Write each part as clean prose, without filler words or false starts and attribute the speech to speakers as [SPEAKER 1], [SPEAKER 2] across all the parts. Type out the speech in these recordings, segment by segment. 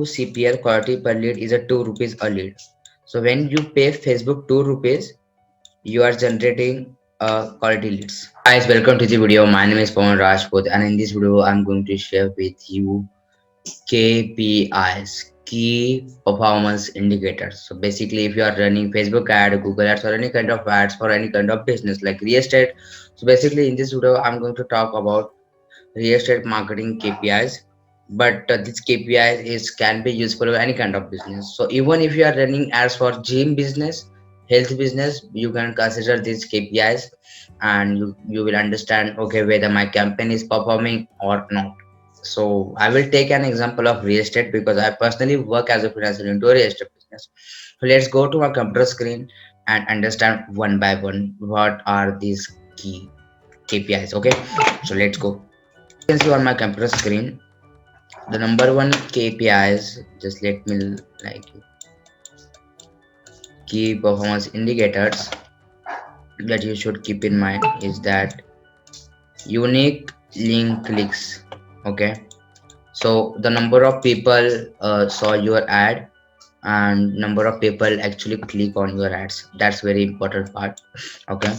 [SPEAKER 1] CPL, quality per lead, is a 2 rupees a lead. So when you pay Facebook 2 rupees, you are generating quality leads. Guys, welcome to the video. My name is Pawan Rajput, and in this video I'm going to share with you KPIs, key performance indicators. So basically, if you are running Facebook ad, Google ads, or any kind of ads for any kind of business like real estate, so basically in this video I'm going to talk about real estate marketing KPIs. But this KPIs is can be useful for any kind of business. So even if you are running ads for gym business, health business, you can consider these KPIs, and you will understand, okay, whether my campaign is performing or not. So I will take an example of real estate because I personally work as a freelancer into a real estate business. So let's go to our computer screen and understand one by one what are these key KPIs. Okay, so let's go. You can see on my computer screen the number one KPIs. Just let me like key performance indicators that you should keep in mind is that unique link clicks. Okay, so the number of people saw your ad and number of people actually click on your ads, that's very important part. Okay,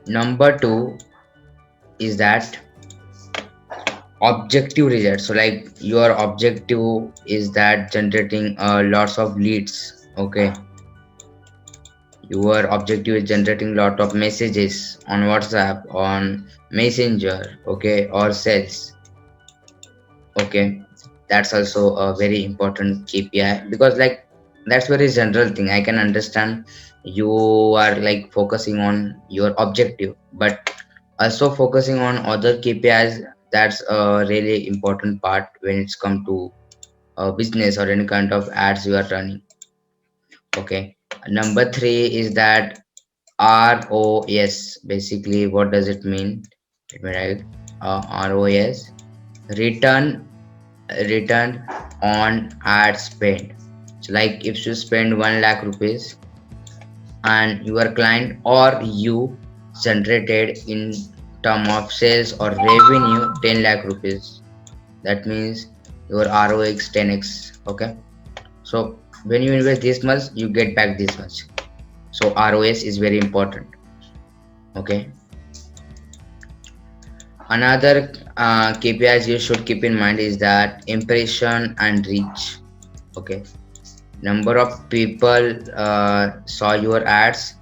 [SPEAKER 1] number two is that objective results. So like your objective is that generating lots of leads. Okay, your objective is generating lot of messages on WhatsApp, on Messenger, okay, or sales. Okay, that's also a very important KPI because like that's very general thing. I can understand you are like focusing on your objective, but also focusing on other KPIs, that's a really important part when it's come to business or any kind of ads you are running. Okay, number three is that ROS. Basically, what does it mean? Let me write ROS, return return on ad spend. So like if you spend 1 lakh rupees and your client or you generated in term of sales or revenue 10 lakh rupees, that means your ROX 10x. Okay, so when you invest this much, you get back this much. So ROS is very important. Okay, another KPIs you should keep in mind is that impression and reach. Okay, number of people saw your ads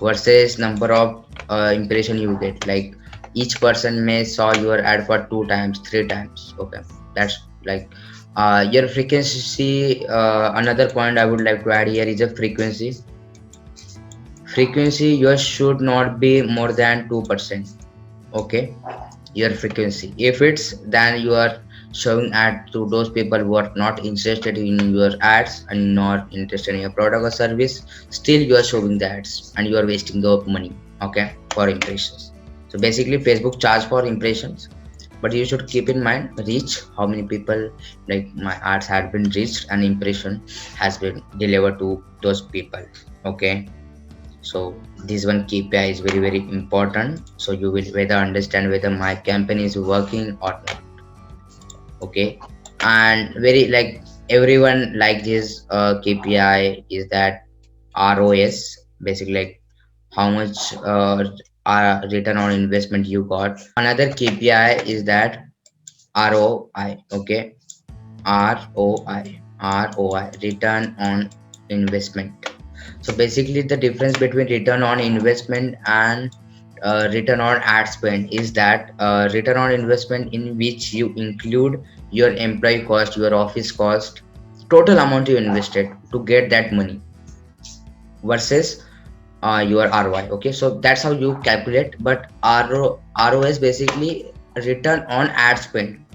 [SPEAKER 1] versus number of impression you get. Like each person may saw your ad for 2 times, 3 times. Okay, that's like your frequency. Another point I would like to add here is a frequency. Frequency yours should not be more than 2%. Okay, your frequency, if it's then you are showing ad to those people who are not interested in your ads and not interested in your product or service, still you are showing the ads and you are wasting the money. Okay, for impressions. So basically Facebook charge for impressions, but you should keep in mind reach, how many people like my ads had been reached and impression has been delivered to those people. Okay, so this one KPI is very important, so you will whether understand whether my campaign is working or not. Okay, and very like everyone like this KPI is that ROS, basically like how much return on investment you got. Another KPI is that ROI. Okay, ROI, return on investment. So basically the difference between return on investment and return on ad spend is that return on investment in which you include your employee cost, your office cost, total amount you invested to get that money versus your ROI. Okay, so that's how you calculate. But ROS basically return on ad spend.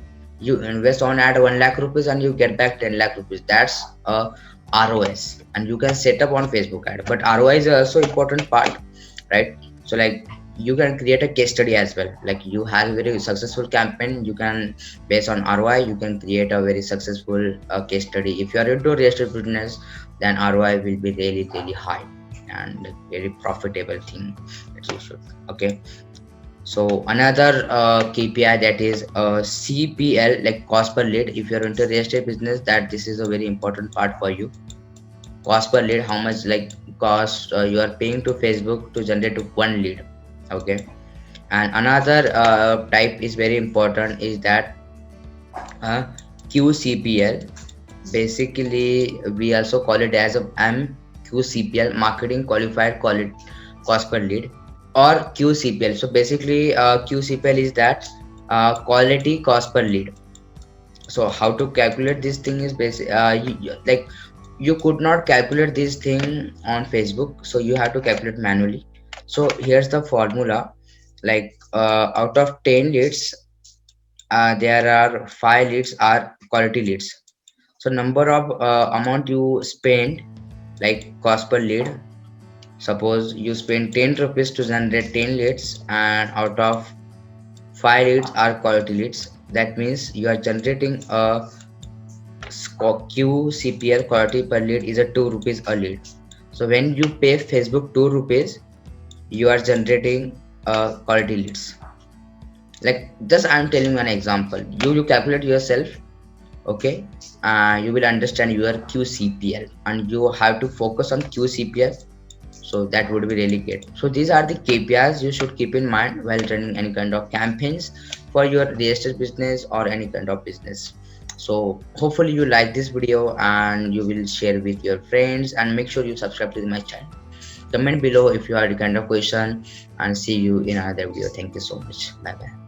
[SPEAKER 1] You invest on ad 1 lakh rupees and you get back 10 lakh rupees. That's a ROS, and you can set up on Facebook ad. But ROI is also important part, right? So like you can create a case study as well. Like you have a very successful campaign, you can based on ROI you can create a very successful case study. If you are into real estate business, then ROI will be really high and very profitable thing that you should. Okay, So another KPI, that is CPL, like cost per lead. If you're into real estate business, that this is a very important part for you. Cost per lead, how much like cost you are paying to Facebook to generate one lead. Okay. And another type is very important, is that uh, QCPL. Basically we also call it as a MQCPL, marketing qualified quality cost per lead, or QCPL. So basically QCPL is that quality cost per lead. So how to calculate this thing is basic, like you could not calculate this thing on Facebook, so you have to calculate manually. So here's the formula. Like out of 10 leads, there are 5 leads are quality leads. So number of amount you spend, like cost per lead. Suppose you spend 10 rupees to generate 10 leads, and out of 5 leads are quality leads. That means you are generating a QCPL, quality per lead is a 2 rupees a lead. So when you pay Facebook 2 rupees, you are generating quality leads. Like just I'm telling you an example. You calculate yourself, okay. You will understand your QCPL, and you have to focus on QCPL. So that would be really great. So these are the KPIs you should keep in mind while running any kind of campaigns for your real estate business or any kind of business. So hopefully you like this video and you will share with your friends, and make sure you subscribe to my channel. Comment below if you have any kind of question, and see you in another video. Thank you so much. Bye bye.